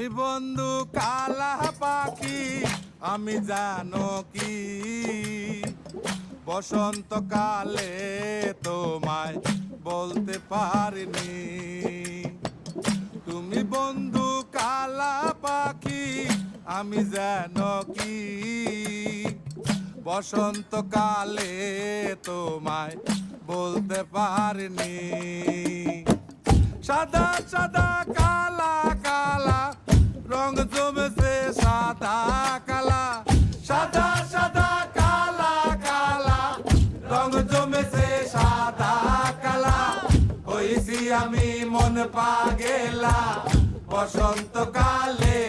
তুমি বন্ধু কালা পাখি, আমি জানো কি বসন্তকালে তোমায় বলতে পারিনি। তুমি বন্ধু কালা পাখি, আমি জানো কি বসন্তকালে তোমায় বলতে পারিনি। সাদা সাদা কালা কালা রং জমেছে সাদা কালা, সাদা সাদা কালা কালা রং জমেছে সাদা কালা। হইছি আমি মন পাগেলা বসন্তকালে।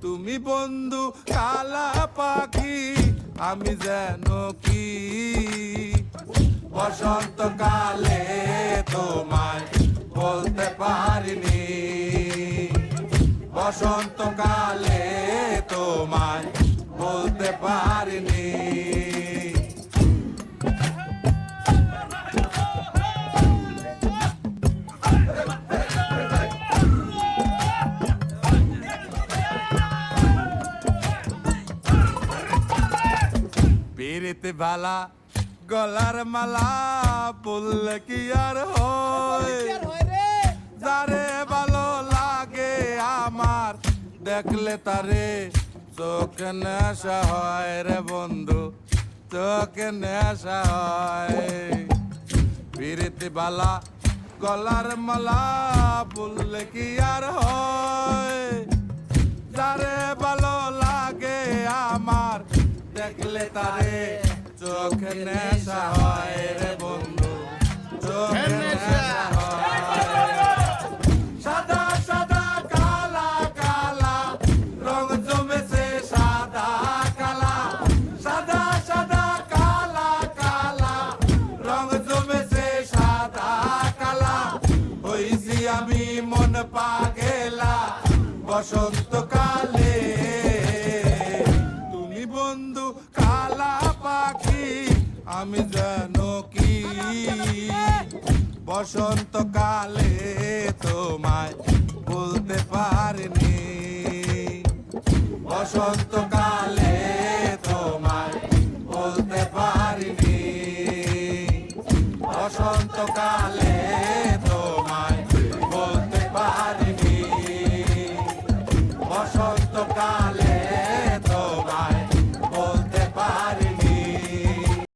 তুমি বন্ধু কালা পাখি, আমি যেন কি বসন্তকালে তোমায় বলতে পারিনি। বসন্তকালে তোমায় বলতে পারিনি। পিরিতে বালা গলার মালা বললে কি আর হয়, যারে ভালো লাগে আমার দেখলে তারে চোখে নেশা হয় রে বন্ধু, চোখে নেশা হয়। পিরিতে বালা গলার মালা বললে কি আর হয়, যারে ভালো লাগে আমার দেখলে তারে চোখে নেশা হয় রে বন্ধু, চোখে নেশা হয়। সাদা সাদা কালা কালা রং জমেছে সাদা কালা, সাদা সাদা কালা কালা রং জমেছে সাদা কালা। হইছি আমি মন পাগেলা বসন্তকালে। তুমি বন্ধু কালা পাখি, আমি জানো কি বসন্তকালে তোমায় বলতে পারিনি। বসন্তকালে তোমায় বলতে পারিনি। বসন্তকালে